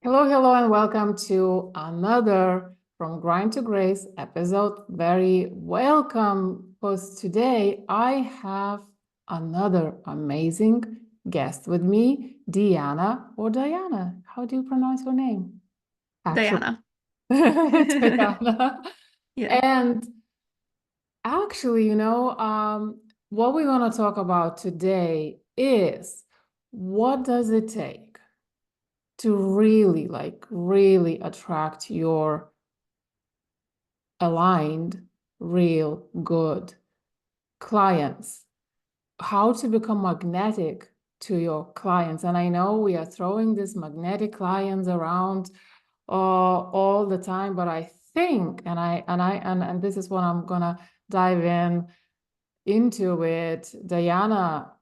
Hello, hello, and welcome to another From Grind to Grace episode. Very welcome, because today I have another amazing guest with me, Diana or Diana. How do you pronounce your name? Actually, Diana. Diana. Yeah. And actually, what we're going to talk about today is what does it take to really, really attract your aligned, real, good clients, how to become magnetic to your clients. And I know we are throwing these magnetic clients around all the time, but I think, and this is what I'm gonna dive into it, Diana,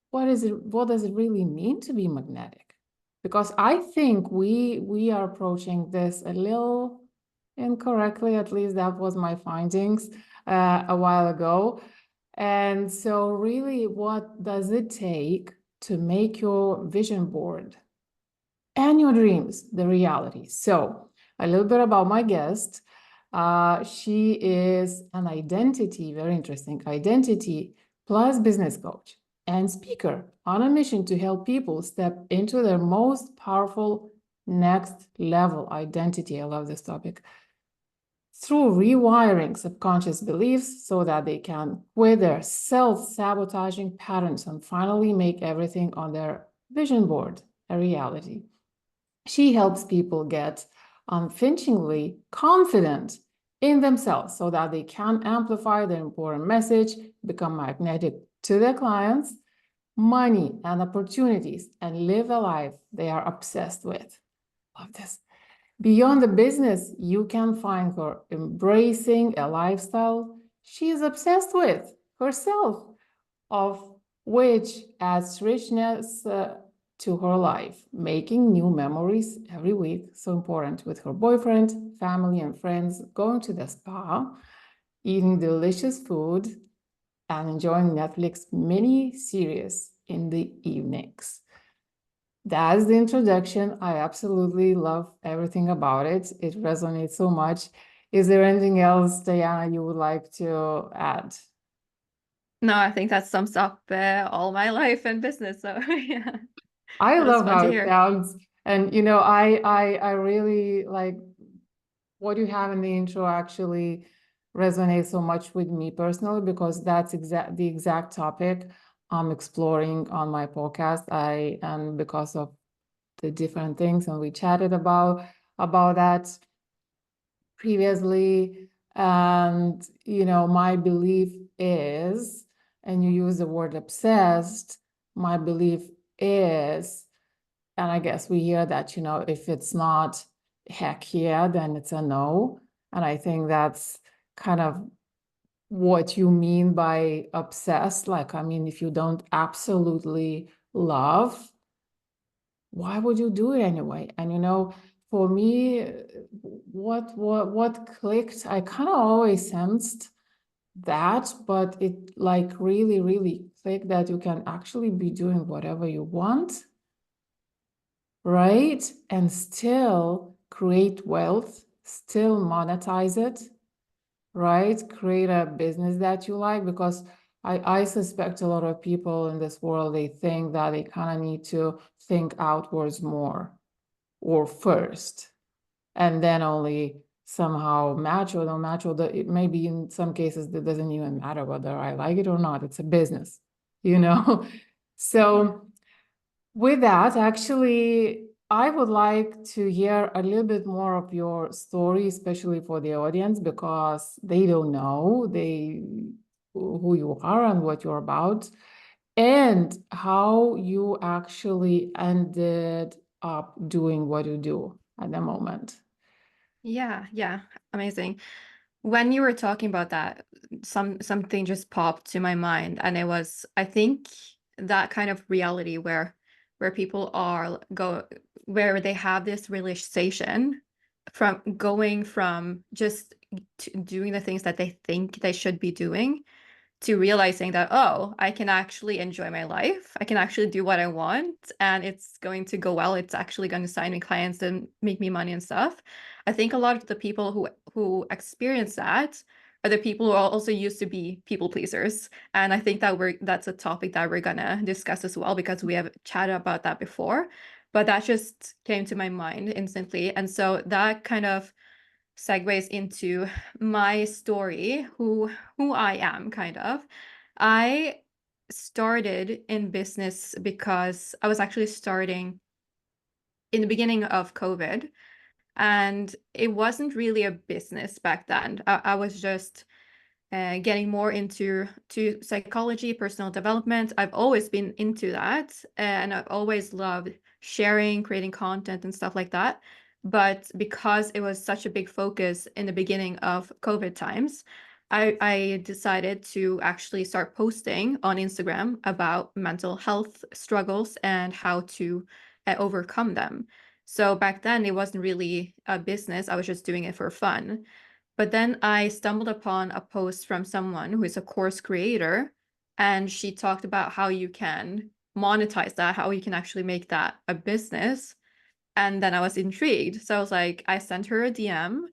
what does it really mean to be magnetic? Because I think we are approaching this a little incorrectly. At least that was my findings a while ago. And so really, what does it take to make your vision board and your dreams the reality? So a little bit about my guest. She is an identity, very interesting, identity plus business coach and speaker on a mission to help people step into their most powerful next level identity. I love this topic. Through rewiring subconscious beliefs so that they can quit their self-sabotaging patterns and finally make everything on their vision board a reality. She helps people get unflinchingly confident in themselves so that they can amplify their important message, become magnetic to their clients, money and opportunities, and live a life they are obsessed with. Love this. Beyond the business, you can find her embracing a lifestyle she is obsessed with herself, of which adds richness to her life, making new memories every week. So important with her boyfriend, family, and friends, going to the spa, eating delicious food, and enjoying Netflix mini series in the evenings. That's the introduction. I absolutely love everything about it. It resonates so much. Is there anything else, Diana, you would like to add? No, I think that sums up all my life and business. So yeah, I that was love fun how to it hear. sounds. And I really like what you have in the intro actually resonates so much with me personally, because that's the exact topic I'm exploring on my podcast. And because of the different things, and we chatted about that previously. And my belief is, and you use the word obsessed, my belief is, and I guess we hear that, if it's not heck yeah, then it's a no. And I think that's kind of what you mean by obsessed. Like, I mean, if you don't absolutely love, why would you do it anyway? And for me, what clicked, I kind of always sensed that, but it like really, really clicked that you can actually be doing whatever you want, right? And still create wealth, still monetize it, right? Create a business that you like, because I suspect a lot of people in this world, they think that they kind of need to think outwards more or first, and then only somehow match or don't match, or maybe in some cases it doesn't even matter whether I like it or not. It's a business, you know? Yeah. So with that, actually, I would like to hear a little bit more of your story, especially for the audience, because they don't know who you are and what you're about, and how you actually ended up doing what you do at the moment. Yeah, amazing. When you were talking about that, something just popped to my mind, and it was, I think, that kind of reality where people are go where they have this realization from going from just doing the things that they think they should be doing to realizing that, oh, I can actually enjoy my life. I can actually do what I want and it's going to go well. It's actually going to sign me clients and make me money and stuff. I think a lot of the people who experience that are the people who are also used to be people pleasers. And I think that that's a topic that we're gonna discuss as well because we have chatted about that before. But that just came to my mind instantly. And so that kind of segues into my story, who I am kind of. I started in business because I was actually starting in the beginning of COVID, and it wasn't really a business back then. I was just getting more into psychology, personal development. I've always been into that, and I've always loved sharing, creating content and stuff like that. But because it was such a big focus in the beginning of COVID times, I decided to actually start posting on Instagram about mental health struggles and how to overcome them. So back then, it wasn't really a business. I was just doing it for fun. But then I stumbled upon a post from someone who is a course creator, and she talked about how you can monetize that, how you can actually make that a business. And then I was intrigued. So I was like, I sent her a DM.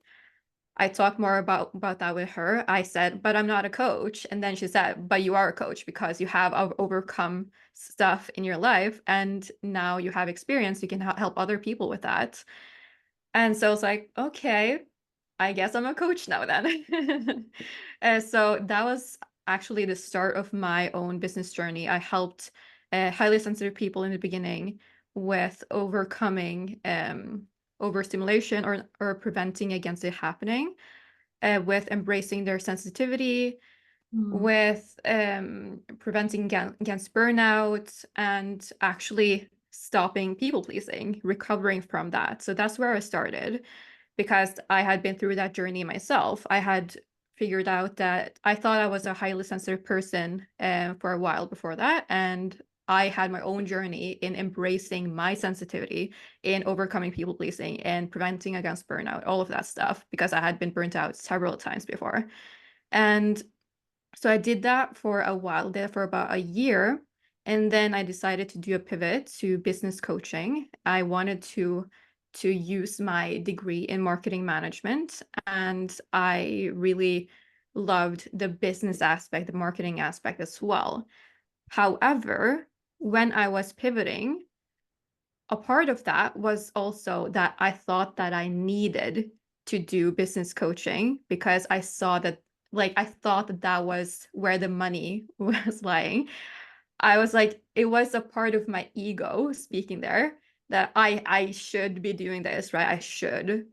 I talked more about that with her. I said, but I'm not a coach. And then she said, but you are a coach because you have overcome stuff in your life and now you have experience. You can help other people with that. And so I was like, okay, I guess I'm a coach now then. So that was actually the start of my own business journey. I helped highly sensitive people in the beginning with overcoming overstimulation or preventing against it happening, with embracing their sensitivity, Mm. with preventing against burnout, and actually stopping people pleasing, recovering from that. So that's where I started because I had been through that journey myself. I had figured out that I thought I was a highly sensitive person for a while before that. And I had my own journey in embracing my sensitivity, in overcoming people pleasing, and preventing against burnout, all of that stuff, because I had been burnt out several times before. And so I did that for a while, there for about a year. And then I decided to do a pivot to business coaching. I wanted to use my degree in marketing management, and I really loved the business aspect, the marketing aspect as well. However, when I was pivoting, a part of that was also that I thought that I needed to do business coaching because I saw that, like, I thought that that was where the money was lying. I was like, it was a part of my ego speaking there that I should be doing this, right? I should.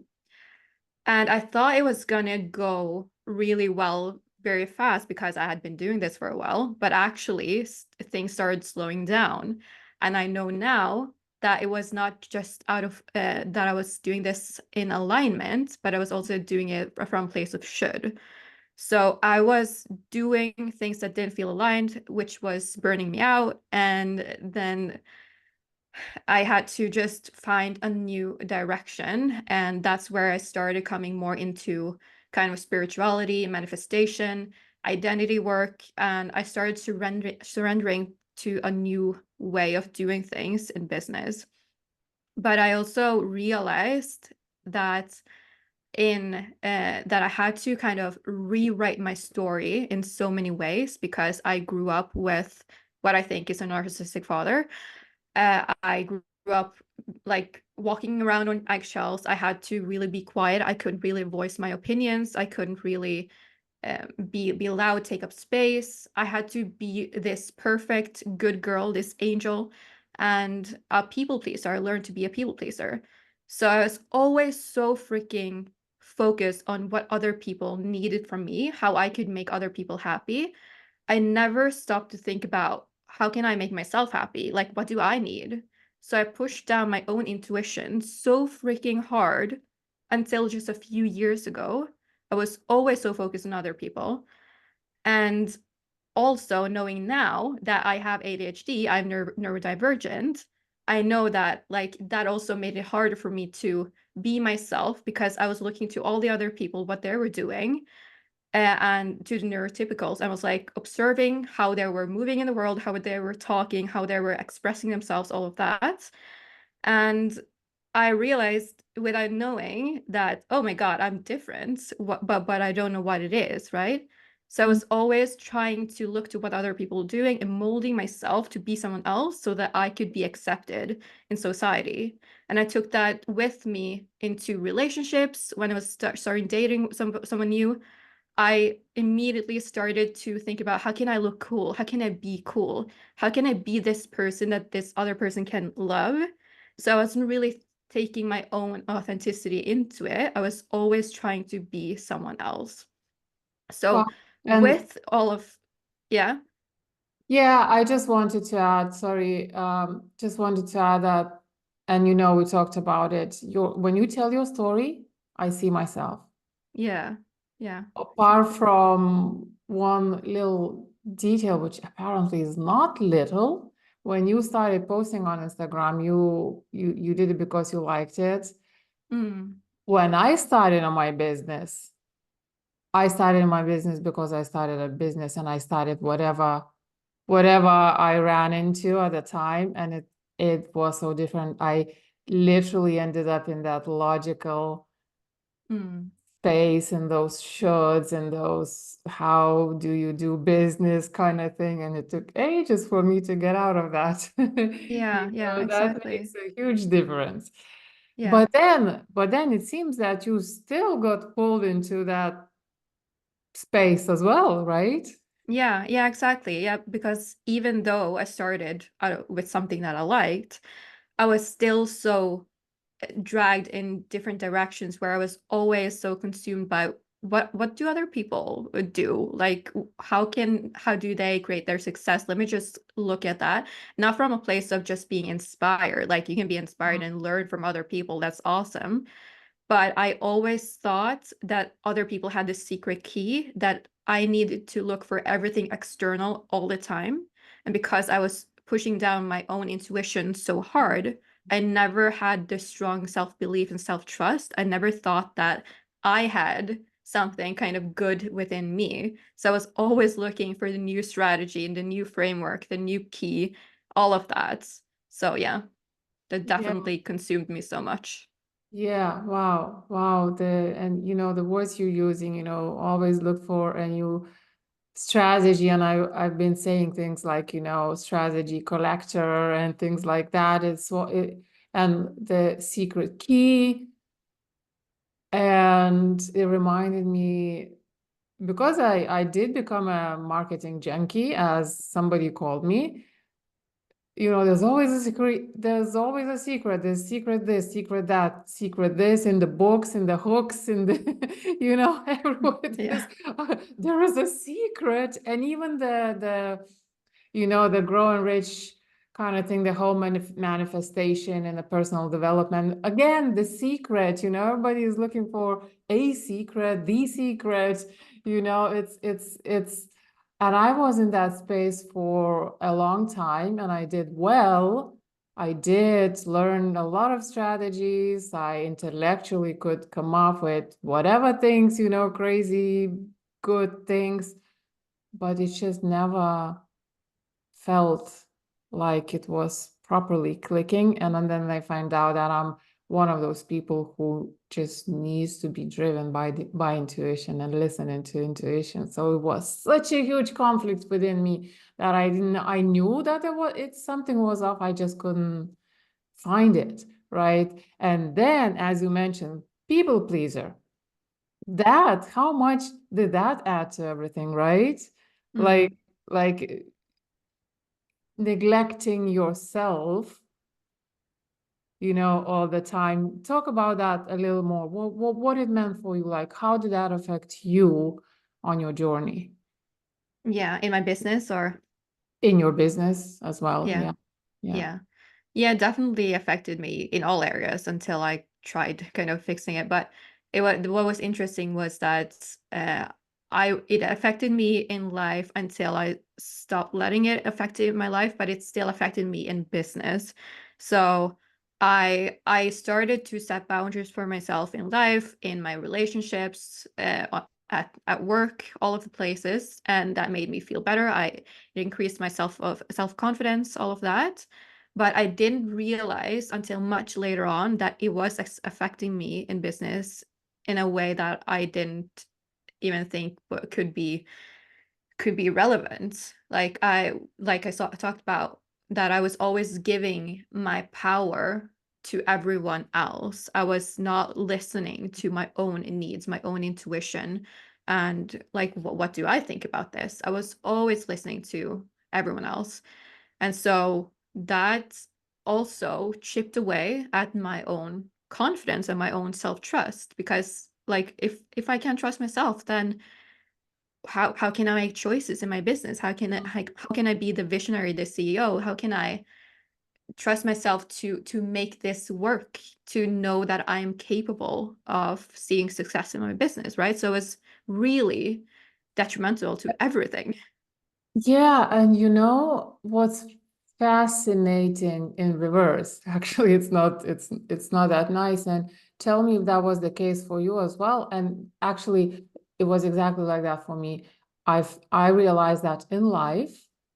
And I thought it was gonna go really well very fast because I had been doing this for a while, but actually things started slowing down. And I know now that it was not just out of that I was doing this in alignment, but I was also doing it from a place of should. So I was doing things that didn't feel aligned, which was burning me out. And then I had to just find a new direction. And that's where I started coming more into kind of spirituality, manifestation, identity work. And I started surrendering to a new way of doing things in business. But I also realized that that I had to kind of rewrite my story in so many ways because I grew up with what I think is a narcissistic father. I grew up like walking around on eggshells. I had to really be quiet. I couldn't really voice my opinions. I couldn't really be loud, take up space. I had to be this perfect good girl, this angel, and a people pleaser. I learned to be a people pleaser. So I was always so freaking focused on what other people needed from me, how I could make other people happy. I never stopped to think about how can I make myself happy? Like, what do I need? So I pushed down my own intuition so freaking hard until just a few years ago. I was always so focused on other people. And also knowing now that I have ADHD, I'm neurodivergent, I know that like that also made it harder for me to be myself because I was looking to all the other people, what they were doing. and to the neurotypicals. I was like observing how they were moving in the world, how they were talking, how they were expressing themselves, all of that. And I realized without knowing that, oh my God, I'm different, but I don't know what it is, right? So I was always trying to look to what other people were doing and molding myself to be someone else so that I could be accepted in society. And I took that with me into relationships. When I was starting dating someone new, I immediately started to think about, how can I look cool? How can I be cool? How can I be this person that this other person can love? So I wasn't really taking my own authenticity into it. I was always trying to be someone else. Well, So and with all of, yeah, yeah, I just wanted to add, sorry, just wanted to add that, and we talked about it. When you tell your story, I see myself. yeah, yeah. Apart from one little detail, which apparently is not little, when you started posting on Instagram, you did it because you liked it. Mm, When I started on my business, I started my business because I started a business and I started whatever I ran into at the time, and it was so different. I literally ended up in that logical mm. space and those shoulds and those how do you do business kind of thing, and it took ages for me to get out of that. Yeah, yeah, That exactly. makes a huge difference. Yeah. But then it seems that you still got pulled into that space as well, right? Yeah, yeah, exactly. Yeah, because even though I started with something that I liked, I was still so dragged in different directions where I was always so consumed by what do other people do? Like how do they create their success? Let me just look at that. Not from a place of just being inspired. Like you can be inspired and learn from other people. That's awesome. But I always thought that other people had this secret key that I needed to look for everything external all the time. And because I was pushing down my own intuition so hard, I never had the strong self-belief and self-trust. I never thought that I had something kind of good within me. So I was always looking for the new strategy and the new framework, the new key, all of that. So yeah, that Yeah. definitely consumed me so much. Yeah, wow, wow. The words you're using, always look for a new strategy. And I've been saying things like, strategy collector and things like that. And the secret key. And it reminded me because I did become a marketing junkie, as somebody called me. There's always a secret. There's always a secret. There's secret this, secret that, secret this in the books, in the hooks, in the, everywhere. Yeah. There is a secret, and even the grow and rich kind of thing, the whole manifestation and the personal development. Again, the secret. Everybody is looking for a secret, the secret. It's and I was in that space for a long time and I did well. I did learn a lot of strategies. I intellectually could come up with whatever things, crazy good things, but it just never felt like it was properly clicking. And then I find out that I'm one of those people who just needs to be driven by intuition and listening to intuition. So it was such a huge conflict within me that I knew that something was off. I just couldn't find it, right? And then, as you mentioned, people pleaser. How much did that add to everything, right? Mm. Like, like neglecting yourself, all the time. Talk about that a little more. What it meant for you? Like, how did that affect you on your journey Yeah, in my business or in your business as well? yeah, Yeah. Yeah. yeah. Yeah, definitely affected me in all areas until I tried kind of fixing it. But what was interesting was that it affected me in life until I stopped letting it affect my life, but it still affected me in business. So I started to set boundaries for myself in life, in my relationships, at work, all of the places, and that made me feel better. It increased my self-confidence, all of that. But I didn't realize until much later on that it was affecting me in business in a way that I didn't even think could be relevant. I talked about that I was always giving my power to everyone else. I was not listening to my own needs, my own intuition, and like, what do I think about this? I was always listening to everyone else. And so that also chipped away at my own confidence and my own self-trust, because like if I can't trust myself, then how can I make choices in my business? How can I be the visionary, the CEO? How can I trust myself to make this work, to know that I am capable of seeing success in my business, right? So it's really detrimental to everything. Yeah, and you know what's fascinating in reverse? Actually, it's not that nice. And tell me if that was the case for you as well. And actually, it was exactly like that for me. I realized that in life,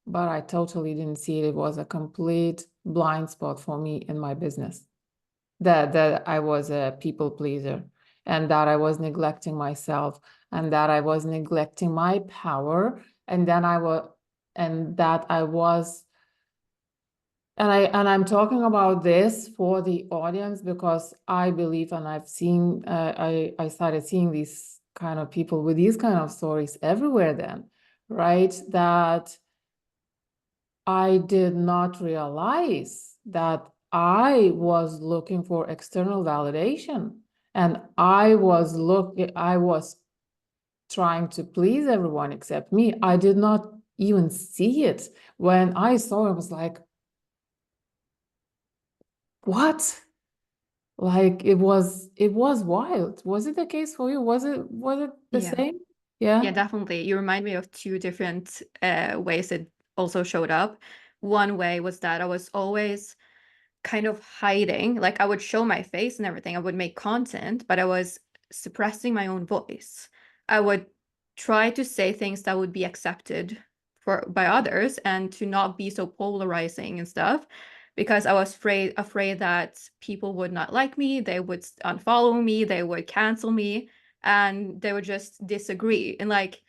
but I totally didn't see it. It was a complete blind spot for me in my business. That I was a people pleaser, and that I was neglecting myself, and that I was neglecting my power, and then I was and that I was and I'm talking about this for the audience because I believe, and I've seen I started seeing these kind of people with these kind of stories everywhere then, right? That I did not realize that I was looking for external validation, and I was trying to please everyone except me. I did not even see it. When I saw it, I was like, what? Like it was wild. Was it the case for you? Was it the Yeah. same? Yeah. Yeah, definitely. You remind me of two different ways it also showed up. One way was that I was always kind of hiding. Like, I would show my face and everything. I would make content, but I was suppressing my own voice. I would try to say things that would be accepted by others and to not be so polarizing and stuff, because I was afraid that people would not like me, they would unfollow me, they would cancel me, and they would just disagree. And like,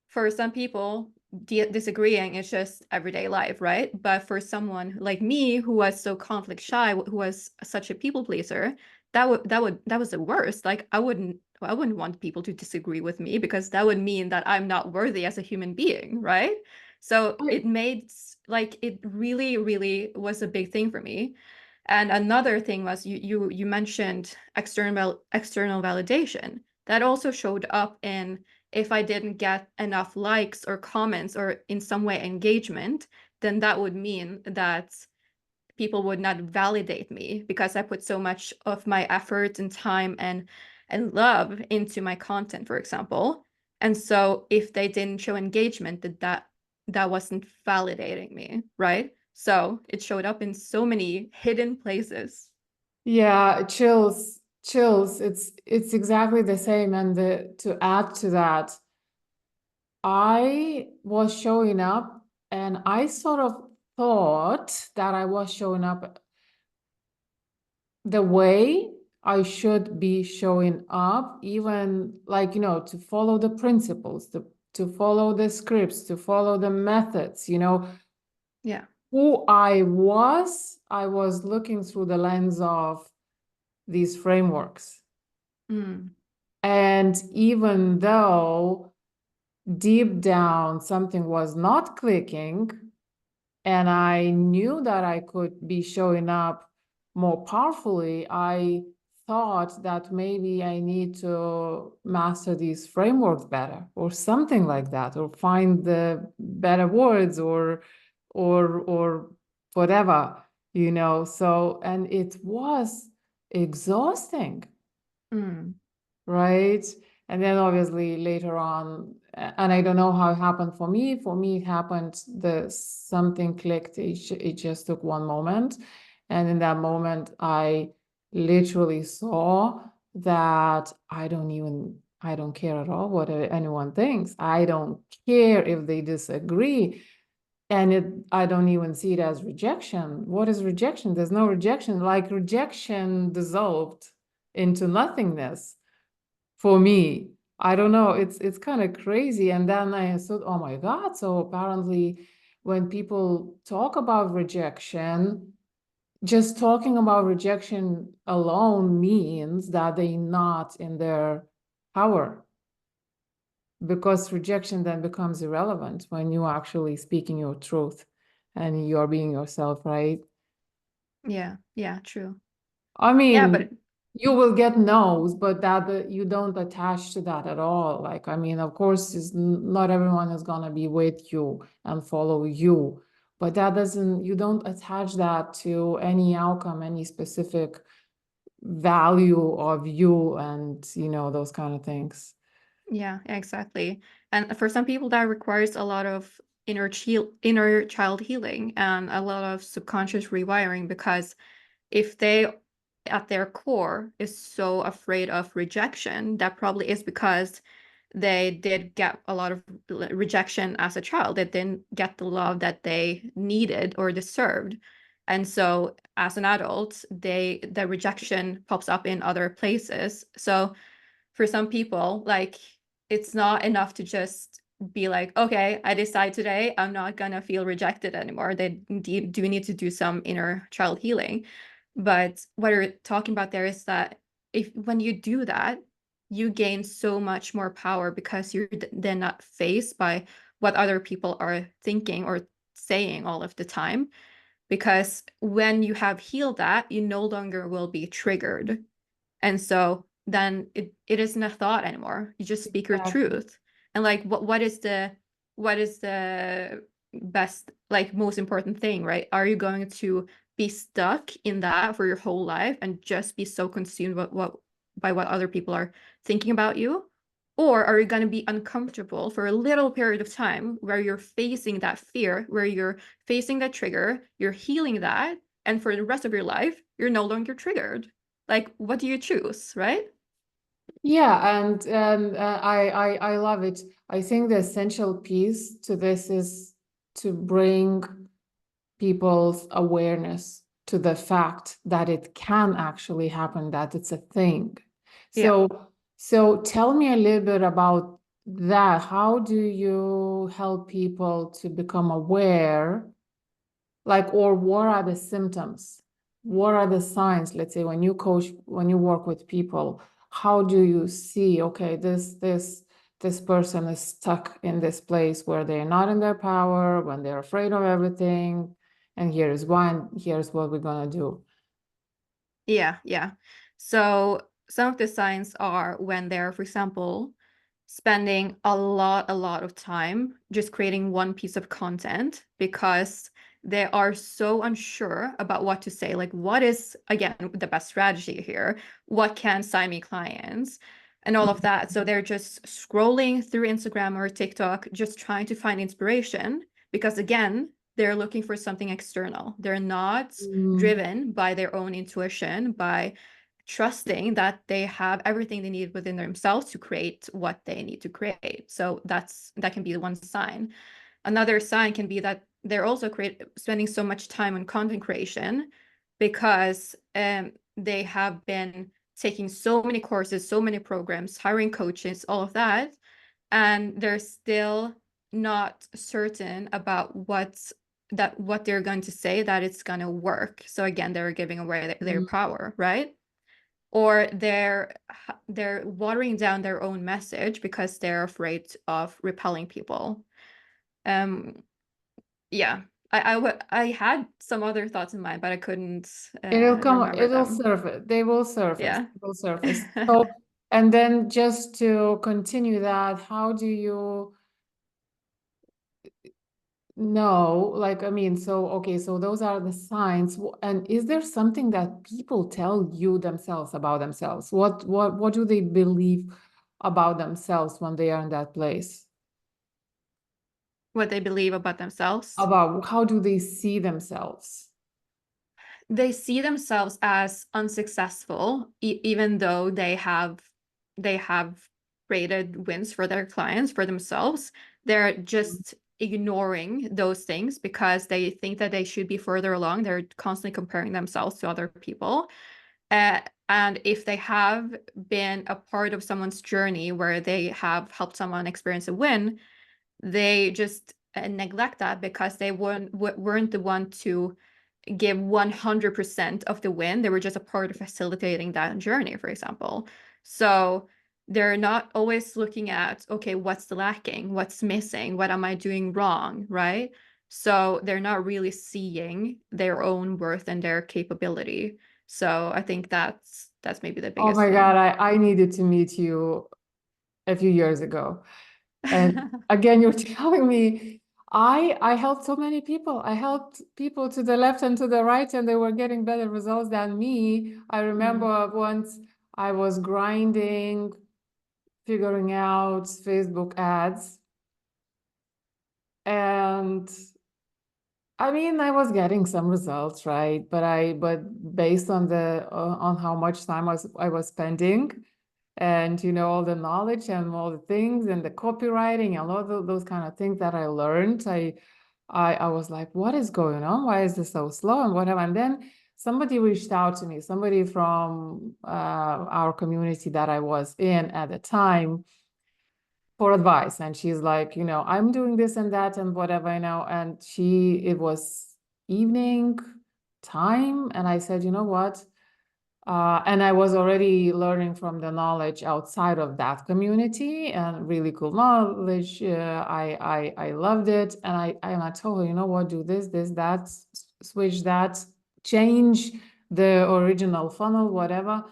for some people, disagreeing is just everyday life, right? But for someone like me, who was so conflict shy, who was such a people pleaser, that was the worst. Like, I wouldn't want people to disagree with me, because that would mean that I'm not worthy as a human being, right? So I, it made, like, it really, really was a big thing for me. And another thing was, you mentioned external validation. That also showed up in, if I didn't get enough likes or comments or in some way engagement, then that would mean that people would not validate me, because I put so much of my effort and time and love into my content, for example. And so if they didn't show engagement, that wasn't validating me, right? So it showed up in so many hidden places. yeah, chills. It's exactly the same. And to add to that, I was showing up and I sort of thought that I was showing up the way I should be showing up, even like, to follow the principles, to follow the scripts, to follow the methods, Yeah. who I was looking through the lens of these frameworks. Mm. And even though deep down something was not clicking, and I knew that I could be showing up more powerfully, I thought that maybe I need to master these frameworks better or something like that, or find the better words or whatever, So, and it was exhausting. Mm. Right? And then obviously later on, and I don't know how it happened for me. For me, it happened, something clicked. It just took one moment. And in that moment, I literally saw that I don't care at all what anyone thinks. I don't care if they disagree. And I don't even see it as rejection. What is rejection? There's no rejection. Like rejection dissolved into nothingness for me. I don't know. It's kind of crazy. And then I thought, oh my God. So apparently when people talk about rejection, just talking about rejection alone means that they're not in their power, because rejection then becomes irrelevant when you're actually speaking your truth and you're being yourself, right? Yeah, yeah, true. I Yeah, mean, but you will get no's, but that you don't attach to that at all. Like, I mean, of course, not everyone is gonna be with you and follow you, but that doesn't, you don't attach that to any outcome, any specific value of you, and those kind of things. yeah, exactly. And for some people, that requires a lot of inner child healing and a lot of subconscious rewiring, because if they at their core is so afraid of rejection, that probably is because they did get a lot of rejection as a child. They didn't get the love that they needed or deserved. And so as an adult, the rejection pops up in other places. So for some people, like, it's not enough to just be like, okay, I decide today I'm not gonna feel rejected anymore. They do need to do some inner child healing. But what you're talking about there is that if when you do that, you gain so much more power, because you're then not faced by what other people are thinking or saying all of the time. Because when you have healed that, you no longer will be triggered, and so then it isn't a thought anymore. You just speak your Exactly. truth. And like what is the best, like, most important thing, right? Are you going to be stuck in that for your whole life and just be so consumed by what other people are thinking about you? Or are you going to be uncomfortable for a little period of time where you're facing that fear, where you're facing that trigger, you're healing that, and for the rest of your life, you're no longer triggered? Like, what do you choose, right? Yeah, and I love it. I think the essential piece to this is to bring people's awareness to the fact that it can actually happen, that it's a thing. Yeah. So tell me a little bit about that. How do you help people to become aware? Like, or what are the symptoms? What are the signs? Let's say when you coach, when you work with people, how do you see, okay, this person is stuck in this place where they're not in their power, when they're afraid of everything, and here's why, and here's what we're gonna do. Yeah, yeah. So some of the signs are when they're, for example, spending a lot of time just creating one piece of content because they are so unsure about what to say. Like, what is, again, the best strategy here? What can sign me clients? And all of that. So they're just scrolling through Instagram or TikTok, just trying to find inspiration because, again, they're looking for something external. They're not Mm, driven by their own intuition, by trusting that they have everything they need within themselves to create what they need to create. So that can be one sign. Another sign can be that they're also spending so much time on content creation because they have been taking so many courses, so many programs, hiring coaches, all of that, and they're still not certain about what they're going to say, that it's going to work. So again, they're giving away their mm. power, right? Or they're watering down their own message because they're afraid of repelling people. Um, yeah, I had some other thoughts in mind, but I couldn't It'll come, remember it'll them. surface, they will surface, Yeah. they will surface. So, and then just to continue that, how do you know, like, I mean, so, okay, so those are the signs. And is there something that people tell you themselves about themselves? What do they believe about themselves when they are in that place? What they believe about themselves. About how do they see themselves? They see themselves as unsuccessful, even though they have created wins for their clients, for themselves, they're just ignoring those things because they think that they should be further along. They're constantly comparing themselves to other people. And if they have been a part of someone's journey where they have helped someone experience a win, they just neglect that because they weren't the one to give 100% of the win. They were just a part of facilitating that journey, for example. So they're not always looking at, okay, what's lacking? What's missing? What am I doing wrong? Right? So they're not really seeing their own worth and their capability. So I think that's maybe the Oh biggest my God, thing. I needed to meet you a few years ago. And again, you're telling me I helped so many people. I helped people to the left and to the right, and they were getting better results than me. I remember once I was grinding, figuring out Facebook ads, and I mean, I was getting some results, right? But based on on how much time I was spending, and all the knowledge and all the things and the copywriting and all those kind of things that I learned, I was like, what is going on? Why is this so slow and whatever? And then somebody reached out to me, somebody from our community that I was in at the time, for advice. And she's like, I'm doing this and that and whatever, and it was evening time. And I said, you know what? And I was already learning from the knowledge outside of that community, and really cool knowledge. I loved it. And I told her, you know what, do this, that, switch that, change the original funnel, whatever.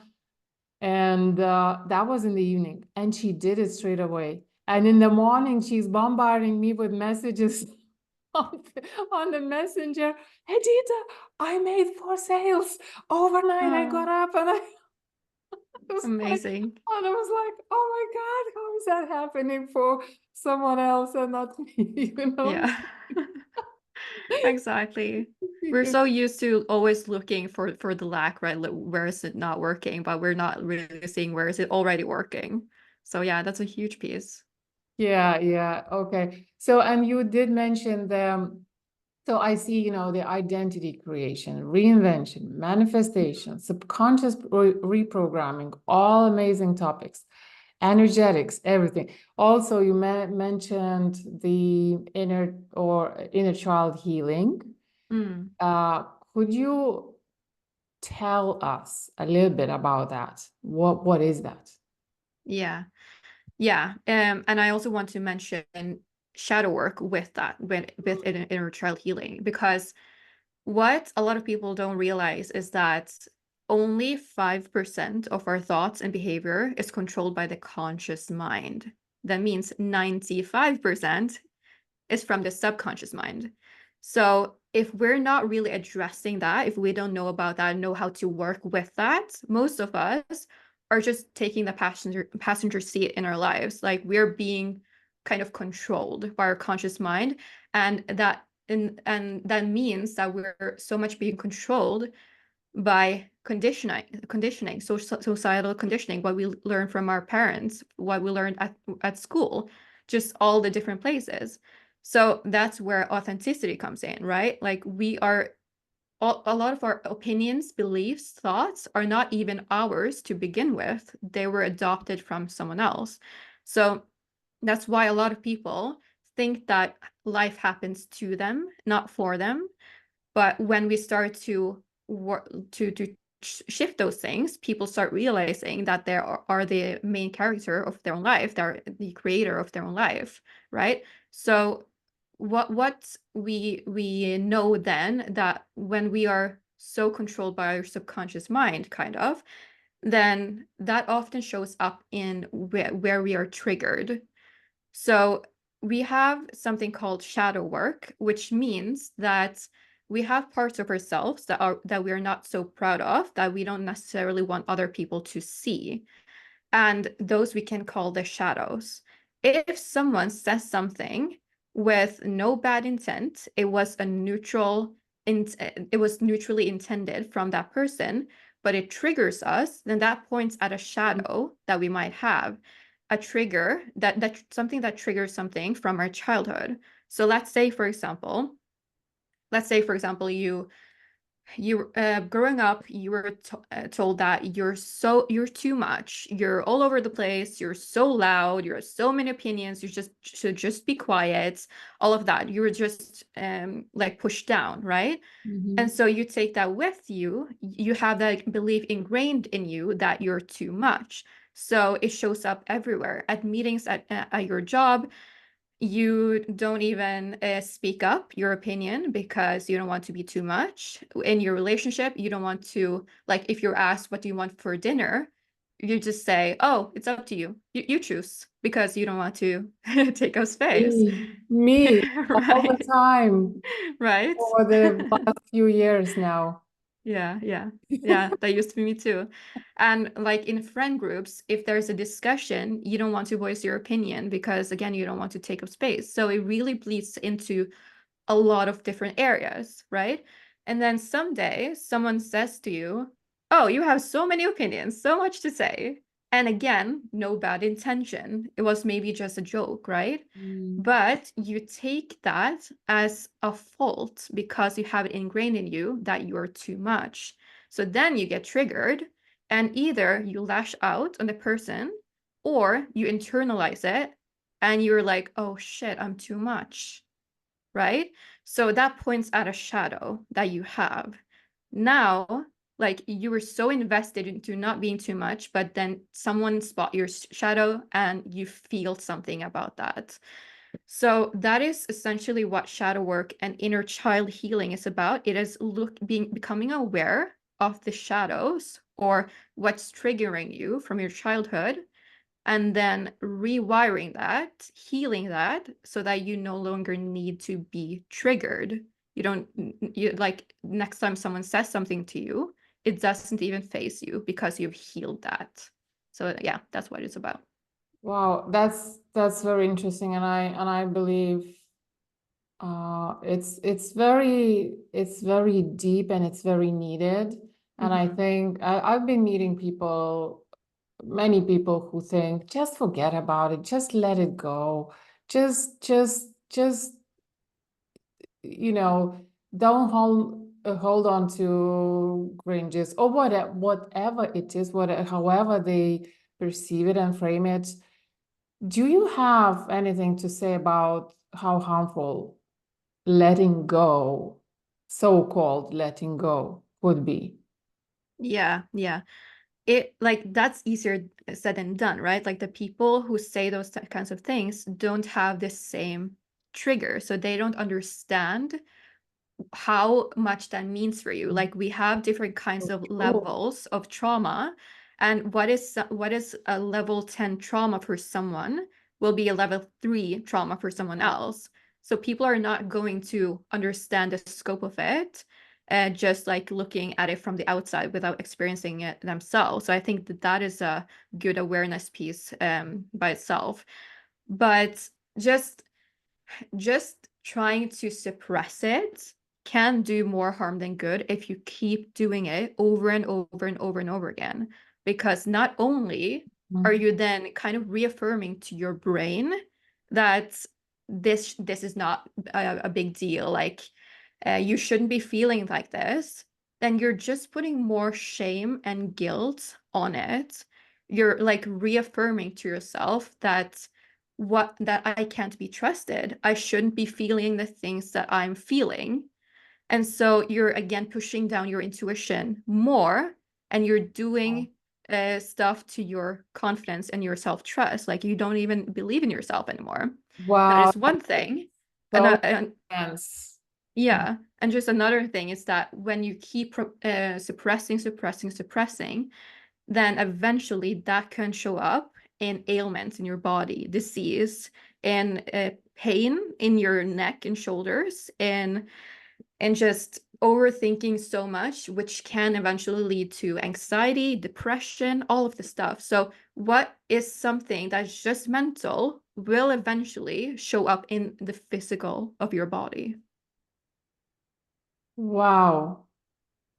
And that was in the evening. And she did it straight away. And in the morning, she's bombarding me with messages on the messenger. Edita, I made 4 sales overnight. I got up and I was Amazing. and I was like, oh my God, how is that happening for someone else and not me? Yeah. Exactly. We're so used to always looking for the lack, right? Where is it not working, but we're not really seeing where is it already working. So yeah, that's a huge piece. Yeah. Okay. So, and you did mention so I see, the identity creation, reinvention, manifestation, subconscious reprogramming, all amazing topics, energetics, everything. Also, you mentioned the inner child healing. Mm. Could you tell us a little bit about that? What is that? Yeah. Yeah. And I also want to mention shadow work with that, with inner child healing, because what a lot of people don't realize is that only 5% of our thoughts and behavior is controlled by the conscious mind. That means 95% is from the subconscious mind. So if we're not really addressing that, if we don't know about that, know how to work with that, most of us are just taking the passenger seat in our lives. Like we're being kind of controlled by our conscious mind. And that means that we're so much being controlled by conditioning, societal conditioning, what we learn from our parents, what we learned at school, just all the different places. So that's where authenticity comes in, right? Like a lot of our opinions, beliefs, thoughts are not even ours to begin with. They were adopted from someone else. So that's why a lot of people think that life happens to them, not for them. But when we start to shift those things, people start realizing that they are the main character of their own life. They're the creator of their own life, right? So what we know then, that when we are so controlled by our subconscious mind, kind of, then that often shows up in where we are triggered. So we have something called shadow work, which means that we have parts of ourselves that we are not so proud of, that we don't necessarily want other people to see. And those we can call the shadows. If someone says something with no bad intent, it was neutrally intended from that person, but it triggers us, then that points at a shadow that we might have. a trigger that something that triggers something from our childhood. So let's say for example you growing up, you were told that you're too much, you're all over the place, you're so loud, you have so many opinions, you should just be quiet, all of that. You were just like pushed down, right? And so you take that with you. You have that belief ingrained in you that you're too much. So it shows up everywhere at meetings, at your job. You don't even speak up your opinion because you don't want to be too much. In your relationship, you don't want to, like, if you're asked, what do you want for dinner? You just say, oh, it's up to you. You choose, because you don't want to take up space. Me, all the Right. time Right. for the last few years now. Yeah. That used to be me too. And like in friend groups, if there's a discussion, you don't want to voice your opinion because, again, you don't want to take up space. So it really bleeds into a lot of different areas, right? And then someday someone says to you, oh, you have so many opinions, so much to say. And again, no bad intention. It was maybe just a joke, right? But you take that as a fault because you have it ingrained in you that you are too much. So then you get triggered, and either you lash out on the person or you internalize it and you're like, oh shit, I'm too much, right? So that points at a shadow that you have. Now, like, you were so invested into not being too much, but then someone spot your shadow and you feel something about that. So that is essentially what shadow work and inner child healing is about. It is becoming aware of the shadows or what's triggering you from your childhood, and then rewiring that, healing that, so that you no longer need to be triggered. You like, next time someone says something to you, it doesn't even phase you because you've healed that. So yeah, that's what it's about. Wow, that's very interesting, and I believe it's very deep and it's very needed. And I think I've been meeting people, many people who think just forget about it, just let it go, just you know, don't hold on to grudges or whatever it is, however they perceive it and frame it. Do you have anything to say about how harmful letting go, so-called letting go, would be? Yeah. It, like, that's easier said than done, right? Like, the people who say those kinds of things don't have the same trigger, so they don't understand how much that means for you. Like, we have different kinds of Oh, levels of trauma, and what is a level 10 trauma for someone will be a level 3 trauma for someone else. So people are not going to understand the scope of it, just like looking at it from the outside without experiencing it themselves. So I think that is a good awareness piece by itself. But just trying to suppress it can do more harm than good if you keep doing it over and over and over and over again. Because not only are you then kind of reaffirming to your brain that this is not a big deal, like, you shouldn't be feeling like this, then you're just putting more shame and guilt on it. You're like reaffirming to yourself that I can't be trusted. I shouldn't be feeling the things that I'm feeling. And so you're again pushing down your intuition more, and you're doing stuff to your confidence and your self-trust. Like, you don't even believe in yourself anymore. That wow, is one thing. so And intense. yeah, and just another thing is that when you keep suppressing, then eventually that can show up in ailments in your body, disease, and pain in your neck and shoulders, and just overthinking so much, which can eventually lead to anxiety, depression, all of the stuff. So what is something that's just mental will eventually show up in the physical of your body. Wow,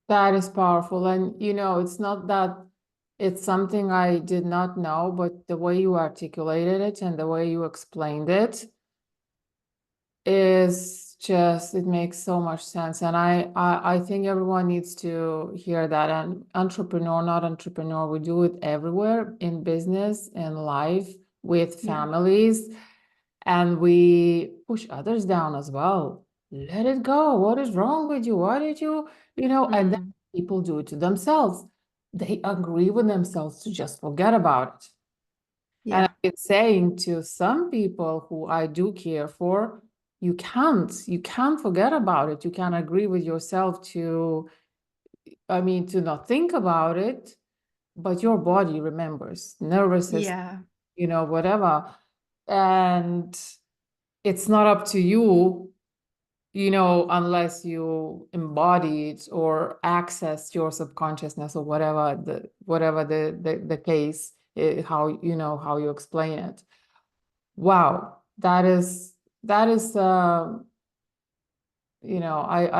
that is powerful. And it's not that It's something I did not know, but the way you articulated it and the way you explained it is just, it makes so much sense. And I think everyone needs to hear that. And entrepreneur, not entrepreneur, we do it everywhere, in business, in life, with Yeah. families, and we push others down as well. Let it go. What is wrong with you? Why did you, and then Mm. people do it to themselves. They agree with themselves to just forget about it. And Yeah. I've been saying to some people who I do care for, you can't forget about it. You can't agree with yourself to, to not think about it, but your body remembers, nervous system, Yeah. whatever. And it's not up to you, unless you embody it or access your subconsciousness or whatever the case, how how you explain it. Wow, that is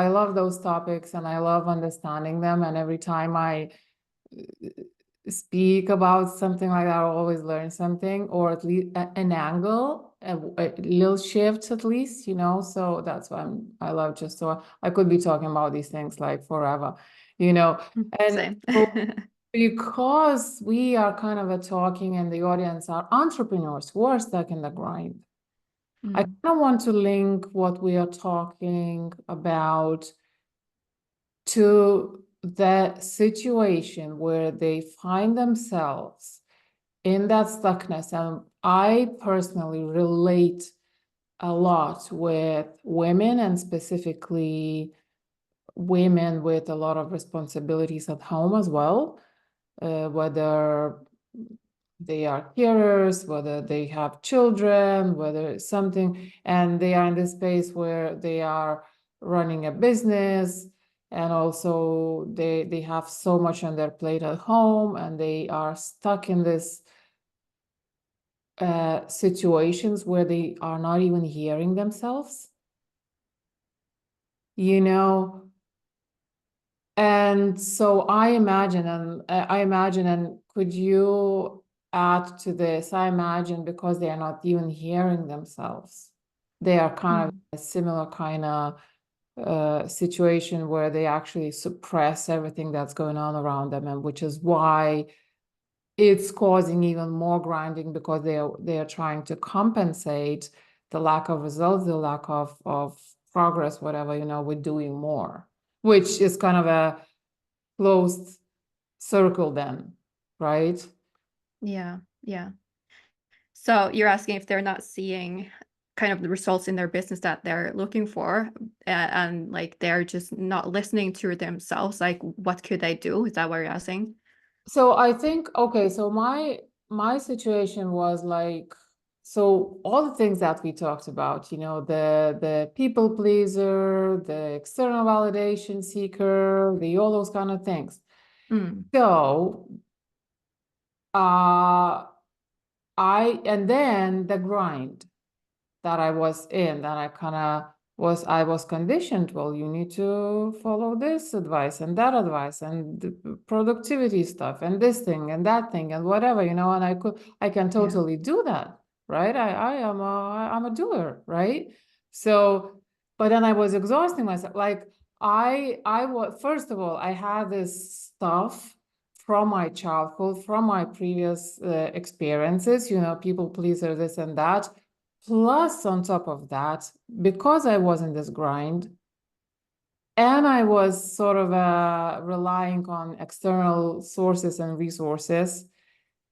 I love those topics and I love understanding them, and every time I speak about something like that, I always learn something, or at least an angle, a little shift at least, so that's why I love, just so I could be talking about these things like forever, and Same. so because we are kind of talking and the audience are entrepreneurs who are stuck in the grind. I Mm. kind of want to link what we are talking about to the situation where they find themselves in that stuckness. And I personally relate a lot with women, and specifically women with a lot of responsibilities at home as well, whether they are carers, whether they have children, whether it's something, and they are in this space where they are running a business, and also they have so much on their plate at home, and they are stuck in this situations where they are not even hearing themselves, you know. And so I imagine, and could you add to this? I imagine because they are not even hearing themselves, they are kind of Mm. a similar kind of situation where they actually suppress everything that's going on around them, and which is why it's causing even more grinding, because they are trying to compensate the lack of results, the lack of progress, whatever, with doing more, which is kind of a closed circle then, right? Yeah. Yeah. So you're asking if they're not seeing kind of the results in their business that they're looking for, and like they're just not listening to themselves. Like, what could they do? Is that what you're asking? So I think, okay, so my situation was like, so all the things that we talked about, the people pleaser, the external validation seeker, the all those kind of things. Mm. So and then the grind that I was in, that I was conditioned. Well, you need to follow this advice and that advice and the productivity stuff and this thing and that thing and whatever, and I can Yeah. totally do that, right? I'm a doer, right? So, but then I was exhausting myself. Like I was, first of all, I had this stuff from my childhood, from my previous experiences, people pleaser, this and that. Plus, on top of that, because I was in this grind and I was sort of relying on external sources and resources,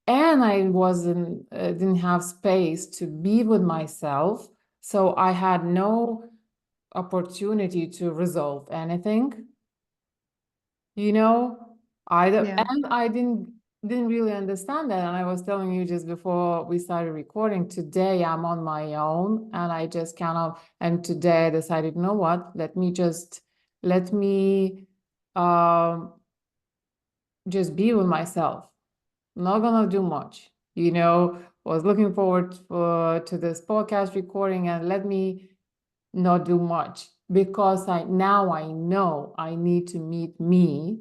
and I didn't have space to be with myself, so I had no opportunity to resolve anything. you know Yeah. and I didn't really understand that. And I was telling you just before we started recording, today I'm on my own, and I just and today I decided, you know what, let me um just be with myself. I'm not gonna do much, was looking forward to this podcast recording, and let me not do much, because now I know I need to meet me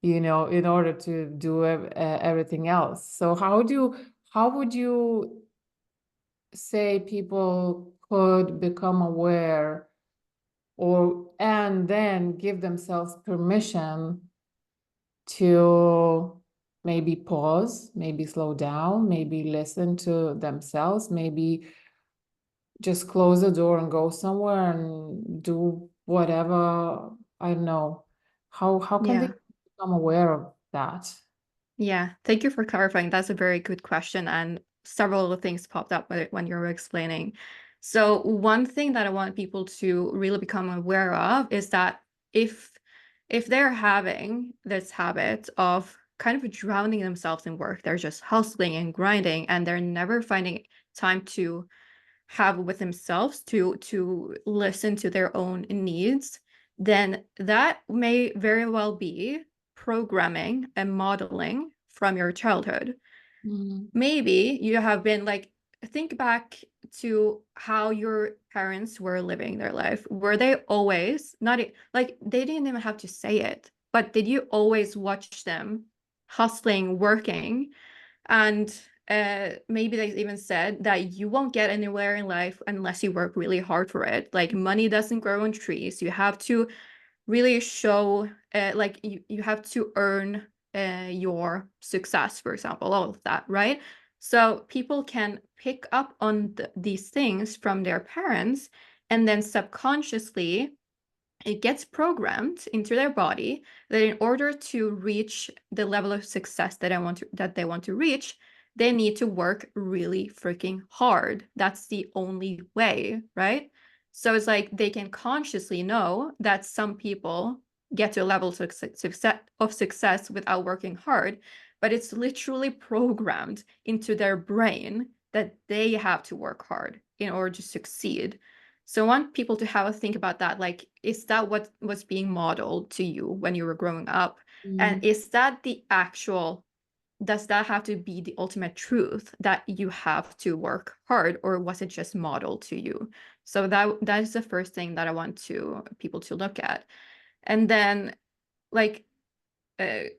in order to do everything else. So how would you say people could become aware and then give themselves permission to maybe pause, maybe slow down, maybe listen to themselves, maybe just close the door and go somewhere and do whatever? I don't know. How can they Yeah. become aware of that? Yeah, thank you for clarifying. That's a very good question, and several of the things popped up when you were explaining. So one thing that I want people to really become aware of is that if they're having this habit of kind of drowning themselves in work, they're just hustling and grinding, and they're never finding time to have with themselves to listen to their own needs, then that may very well be programming and modeling from your childhood. Mm. Maybe you have been like, think back to how your parents were living their life. Were they always not like they didn't even have to say it, but did you always watch them hustling, working? And maybe they even said that you won't get anywhere in life unless you work really hard for it. Like money doesn't grow on trees. You have to really show, like you have to earn your success, for example, all of that, right? So people can pick up on these things from their parents, and then subconsciously it gets programmed into their body that in order to reach the level of success that they want to reach, they need to work really freaking hard. That's the only way, right? So it's like they can consciously know that some people get to a level of success without working hard, but it's literally programmed into their brain that they have to work hard in order to succeed. So I want people to have a think about that. Like, is that what was being modeled to you when you were growing up? And Mm. is that the actual, does that have to be the ultimate truth that you have to work hard, or was it just modeled to you? So that is the first thing that I want people to look at. And then like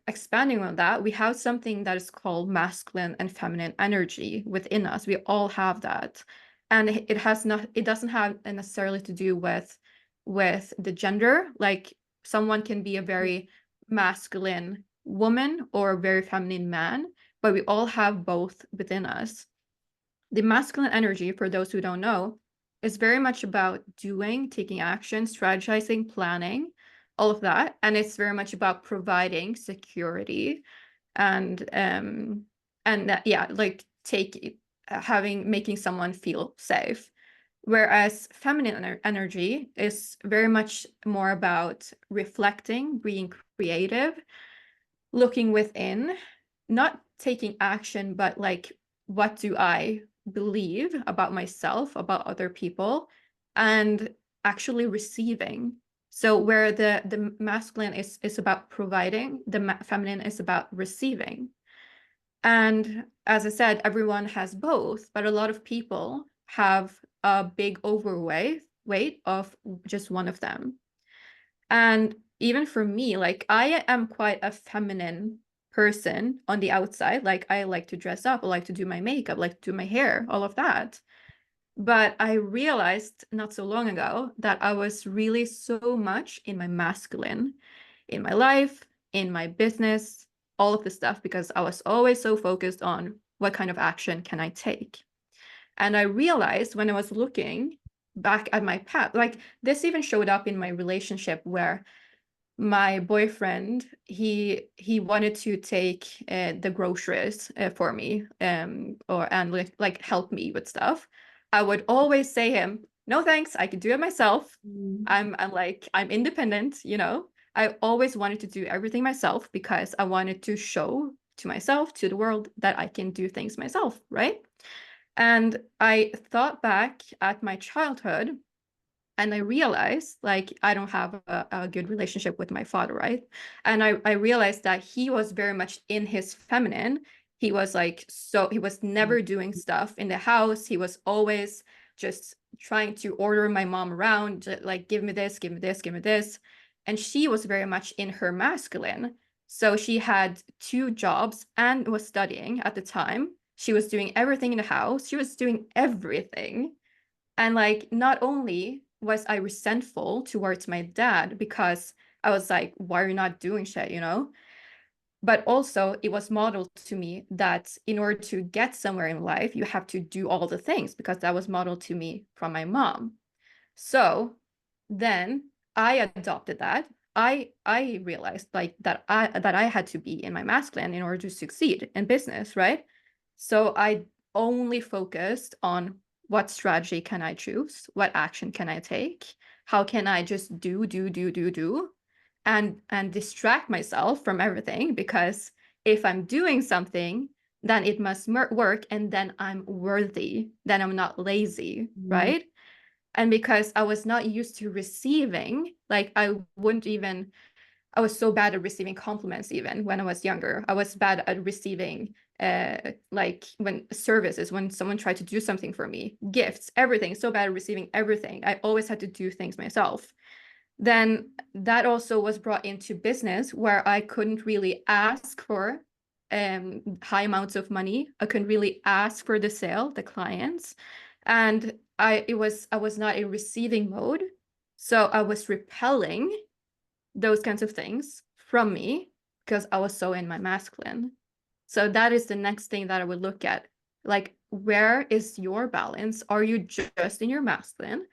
expanding on that, we have something that is called masculine and feminine energy within us. We all have that, and it doesn't have necessarily to do with the gender. Like someone can be a very masculine woman or a very feminine man, but we all have both within us. The masculine energy, for those who don't know, is very much about doing, taking action, strategizing, planning, all of that. And it's very much about providing security and yeah, like making someone feel safe. Whereas feminine energy is very much more about reflecting, being creative, looking within, not taking action, but like, what do I believe about myself, about other people, and actually receiving. So where the masculine is about providing, the feminine is about receiving. And as I said, everyone has both, but a lot of people have a big weight of just one of them. And even for me, like I am quite a feminine person on the outside. Like I like to dress up, I like to do my makeup, like to do my hair, all of that. But I realized not so long ago that I was really so much in my masculine, in my life, in my business, all of the stuff, because I was always so focused on what kind of action can I take. And I realized when I was looking back at my path, like this even showed up in my relationship where my boyfriend, he wanted to take the groceries for me, and like help me with stuff. I would always say him, no thanks, I can do it myself. Mm. I'm independent, you know. I always wanted to do everything myself because I wanted to show to myself, to the world, that I can do things myself, right? And I thought back at my childhood, and I realized like I don't have a good relationship with my father, right? And I realized that he was very much in his feminine. He was like, so he was never doing stuff in the house. He was always just trying to order my mom around, like, give me this, give me this, give me this. And she was very much in her masculine. So she had 2 jobs and was studying at the time. She was doing everything in the house. She was doing everything. And like, not only was I resentful towards my dad because I was like, why are you not doing shit, you know? But also it was modeled to me that in order to get somewhere in life, you have to do all the things, because that was modeled to me from my mom. So then I adopted that. I realized like that I had to be in my masculine in order to succeed in business, right? So I only focused on what strategy can I choose, what action can I take, how can I just do and distract myself from everything, because if I'm doing something, then it must work, and then I'm worthy, then I'm not lazy, right? And because I was not used to receiving, like I was so bad at receiving compliments even when I was younger. I was bad at receiving like when services, when someone tried to do something for me, gifts, everything, so bad at receiving everything. I always had to do things myself. Then that also was brought into business, where I couldn't really ask for high amounts of money. I couldn't really ask for the sale, the clients. And I was not in receiving mode. So I was repelling those kinds of things from me because I was so in my masculine. So that is the next thing that I would look at. Like, where is your balance? Are you just in your masculine,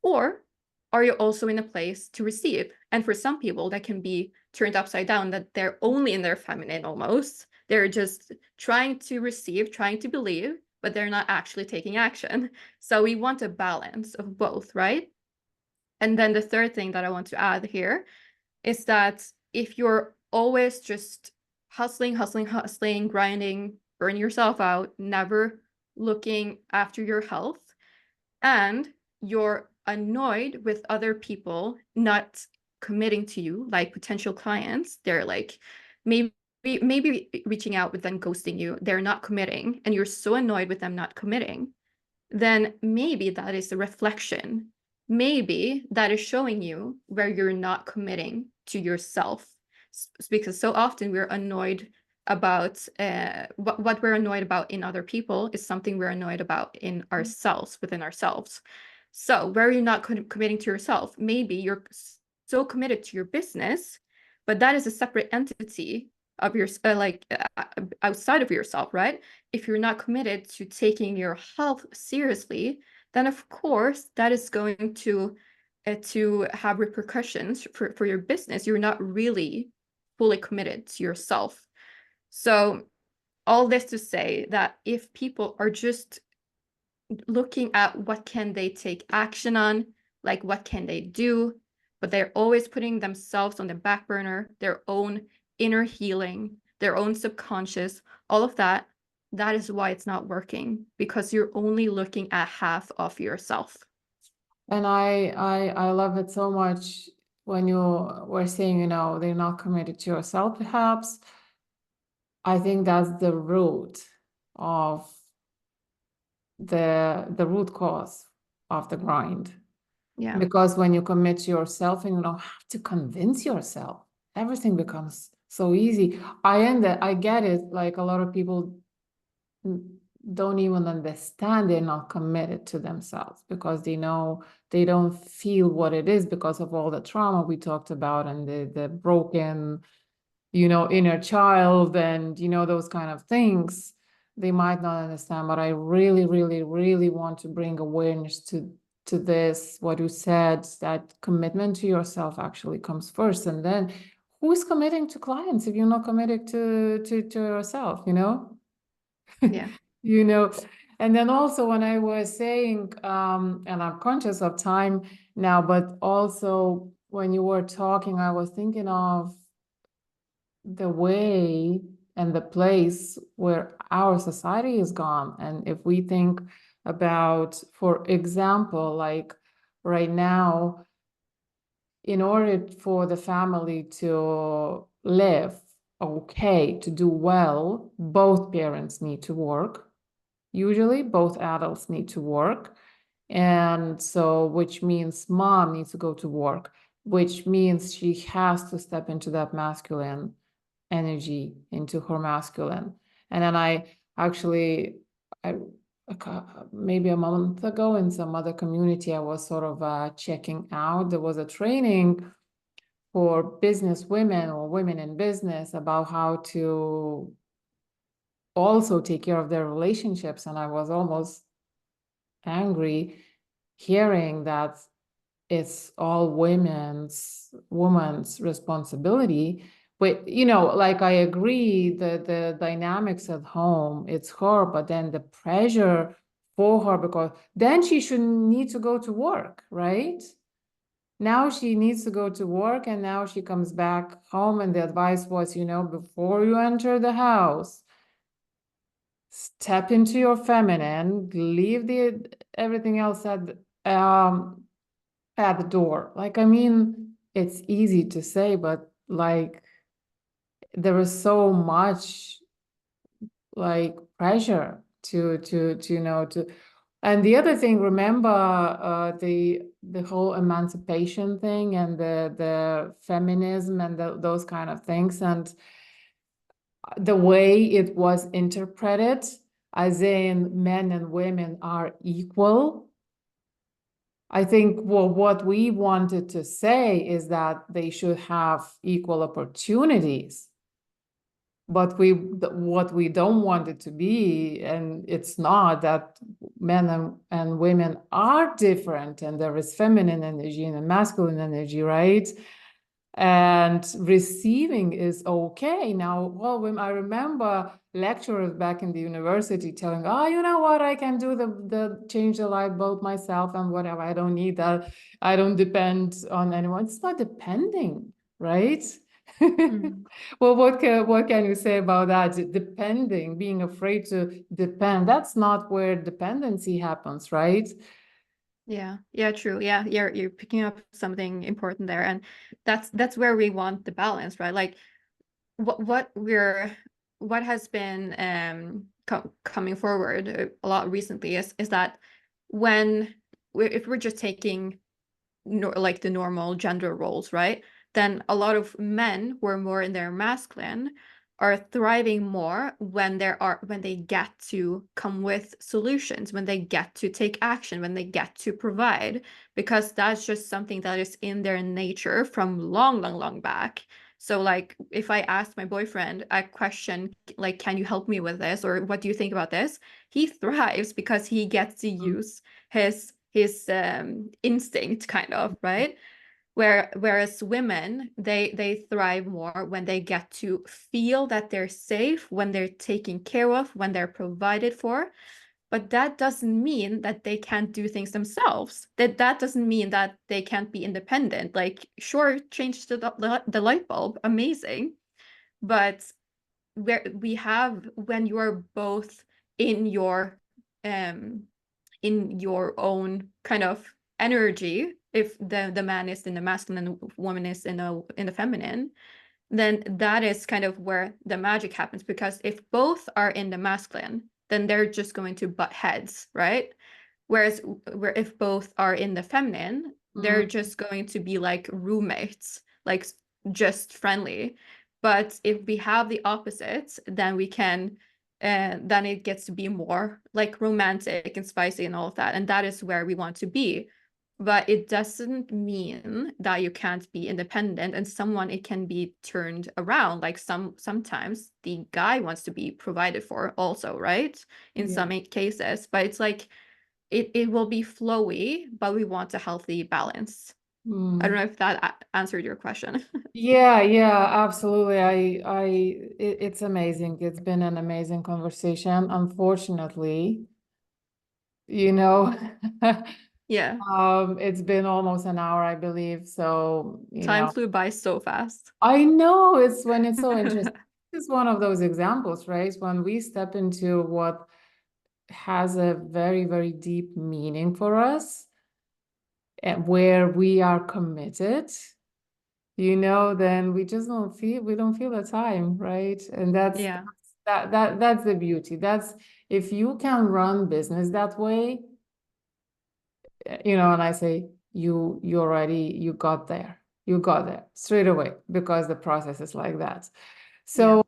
or are you also in a place to receive? And for some people, that can be turned upside down, that they're only in their feminine almost. They're just trying to receive, trying to believe, but they're not actually taking action. So we want a balance of both, right? And then the third thing that I want to add here is that if you're always just hustling, grinding, burning yourself out, never looking after your health, and you're annoyed with other people not committing to you, like potential clients, they're like maybe reaching out but then ghosting you, they're not committing, and you're so annoyed with them not committing, then maybe that is a reflection. Maybe that is showing you where you're not committing to yourself. Because so often we're annoyed about what we're annoyed about in other people is something we're annoyed about in ourselves, within ourselves. So where you're not committing to yourself, maybe you're so committed to your business, but that is a separate entity of your outside of yourself, right? If you're not committed to taking your health seriously, then of course that is going to have repercussions for your business. You're not really fully committed to yourself. So all this to say that if people are just looking at what can they take action on, like what can they do, but they're always putting themselves on the back burner, their own inner healing, their own subconscious, all of that, that is why it's not working, because you're only looking at half of yourself. And I love it so much when you were saying, you know, they're not committed to yourself, perhaps. I think that's the root of the root cause of the grind. Yeah. Because when you commit to yourself and you don't have to convince yourself, everything becomes so easy. I get it. Like a lot of people don't even understand they're not committed to themselves because they know they don't feel what it is because of all the trauma we talked about and the broken, you know, inner child and, you know, those kind of things. They might not understand, but I really, really, really want to bring awareness to this, what you said, that commitment to yourself actually comes first. And then who's committing to clients if you're not committed to yourself, you know? Yeah. You know, and then also when I was saying, and I'm conscious of time now, but also when you were talking, I was thinking of the way and the place where our society is gone. And if we think about, for example, like right now, in order for the family to live okay, to do well, both parents need to work. Usually both adults need to work. And so, which means mom needs to go to work, which means she has to step into that masculine energy into her masculine. And then I actually, maybe a month ago in some other community, I was sort of checking out. There was a training for business women or women in business about how to also take care of their relationships. And I was almost angry hearing that it's all women's responsibility. But like I agree the dynamics at home, it's her, but then the pressure for her, because then she shouldn't need to go to work, right? Now she needs to go to work, and now she comes back home, and the advice was, before you enter the house, step into your feminine, leave everything else at the door. Like, I mean, it's easy to say, but like there is so much like pressure to. And the other thing, remember the whole emancipation thing and the feminism and those kind of things, and the way it was interpreted as in men and women are equal. I think what we wanted to say is that they should have equal opportunities. But what we don't want it to be, and it's not, that men and women are different, and there is feminine energy and masculine energy, right? And receiving is okay. Now, well, when I remember lecturers back in the university telling, oh, you know what, I can do the change the light bulb myself and whatever. I don't need that. I don't depend on anyone. It's not depending, right? Well, what can you say about that? Depending, being afraid to depend. That's not where dependency happens, right? Yeah, true. Yeah, you're picking up something important there, and that's where we want the balance, right? Like what has been coming forward a lot recently is that if we're just taking like the normal gender roles, right? Then a lot of men who are more in their masculine are thriving more when they get to come with solutions, when they get to take action, when they get to provide, because that's just something that is in their nature from long, long, long back. So like if I ask my boyfriend a question like, can you help me with this, or what do you think about this? He thrives because he gets to use his instinct, kind of, right? Whereas women, they thrive more when they get to feel that they're safe, when they're taken care of, when they're provided for. But that doesn't mean that they can't do things themselves. That doesn't mean that they can't be independent. Like, sure, change the light bulb, amazing. But when you are both in your own kind of energy, if the man is in the masculine and the woman is in the feminine, then that is kind of where the magic happens. Because if both are in the masculine, then they're just going to butt heads, right? Whereas if both are in the feminine, they're just going to be like roommates, like just friendly. But if we have the opposites, then then it gets to be more like romantic and spicy and all of that. And that is where we want to be. But it doesn't mean that you can't be independent, and it can be turned around. Like sometimes the guy wants to be provided for also, right? In some cases, but it's like it will be flowy, but we want a healthy balance. I don't know if that answered your question. Yeah, absolutely. It's amazing. It's been an amazing conversation. Unfortunately, you know, Yeah, it's been almost an hour, I believe. So, time flew by so fast. I know it's so interesting. It's one of those examples, right? When we step into what has a very, very deep meaning for us, and where we are committed, then we don't feel the time, right? And Yeah. that's the beauty. That's, if you can run business that way, and I say you got there straight away, because the process is like that. So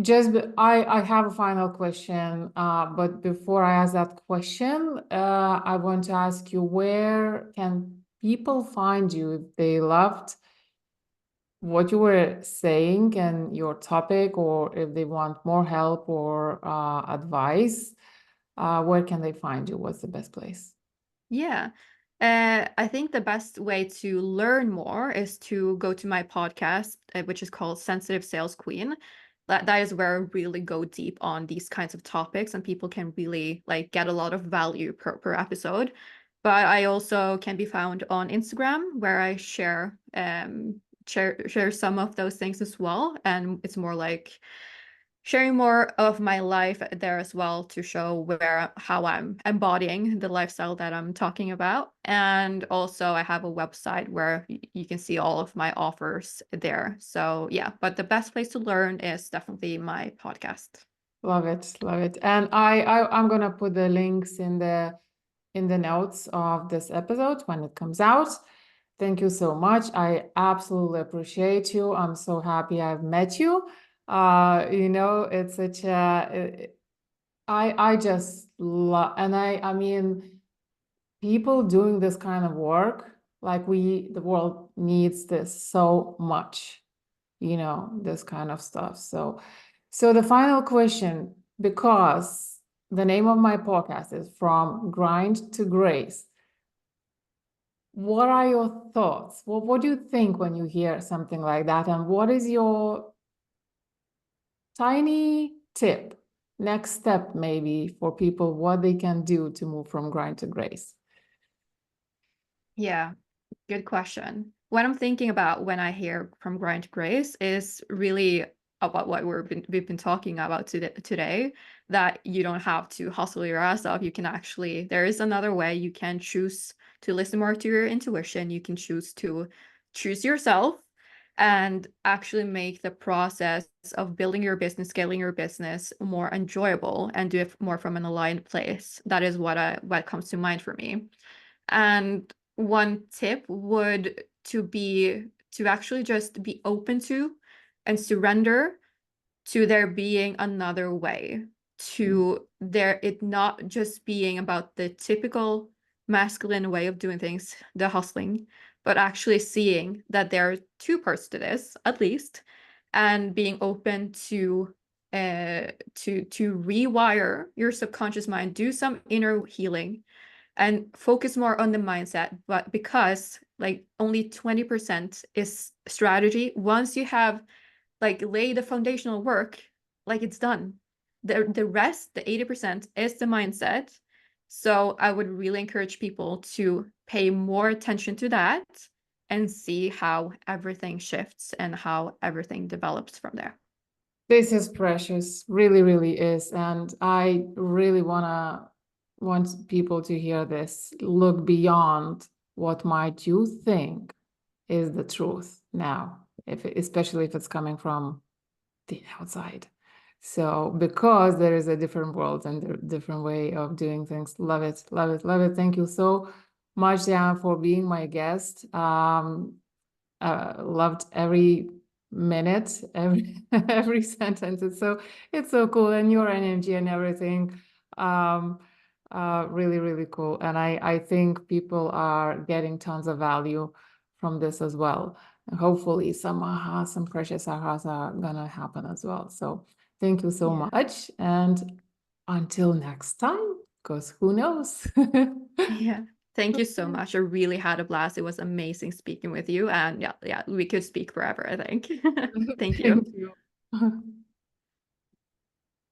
just I have a final question, but before I ask that question, I want to ask you, where can people find you if they loved what you were saying and your topic, or if they want more help or advice? Where can they find you? What's the best place? Yeah. I think the best way to learn more is to go to my podcast, which is called Sensitive Sales Queen. That is where I really go deep on these kinds of topics, and people can really like get a lot of value per episode. But I also can be found on Instagram, where I share some of those things as well. And it's more like sharing more of my life there as well, to show how I'm embodying the lifestyle that I'm talking about. And also I have a website where you can see all of my offers there. So yeah, but the best place to learn is definitely my podcast. Love it, love it. And I'm gonna put the links in the notes of this episode when it comes out. Thank you so much. I absolutely appreciate you. I'm so happy I've met you. It's such a, I just love, and I mean, people doing this kind of work, like the world needs this so much, this kind of stuff. So the final question, because the name of my podcast is From Grind to Grace. What are your thoughts? What do you think when you hear something like that? And what is your tiny tip, next step maybe, for people, what they can do to move from grind to grace? Yeah, good question. What I'm thinking about when I hear From Grind to Grace is really about what we've been talking about today, that you don't have to hustle your ass off. You can actually, there is another way. You can choose to listen more to your intuition. You can choose to choose yourself and actually make the process of building your business, scaling your business more enjoyable, and do it more from an aligned place. That is what comes to mind for me. And one tip would to actually just be open to and surrender to there being another way, to there it not just being about the typical masculine way of doing things, the hustling, but actually seeing that there are two parts to this at least, and being open to rewire your subconscious mind, do some inner healing, and focus more on the mindset. But because like only 20% is strategy, once you have like laid the foundational work, like it's done. The rest, the 80%, is the mindset. So I would really encourage people to pay more attention to that and see how everything shifts and how everything develops from there. This is precious, really, really is. And I really want people to hear this. Look beyond what might you think is the truth now, especially if it's coming from the outside. So because there is a different world and a different way of doing things. Love it, love it, love it. Thank you so much, Diana, for being my guest. Loved every minute, every every sentence. It's so cool, and your energy and everything. Um, really, really cool. And I think people are getting tons of value from this as well. And hopefully some precious ahas are gonna happen as well. So thank you so much. And until next time, because who knows? Yeah. Thank you so much. I really had a blast. It was amazing speaking with you. And yeah, we could speak forever, I think. Thank you. Thank you.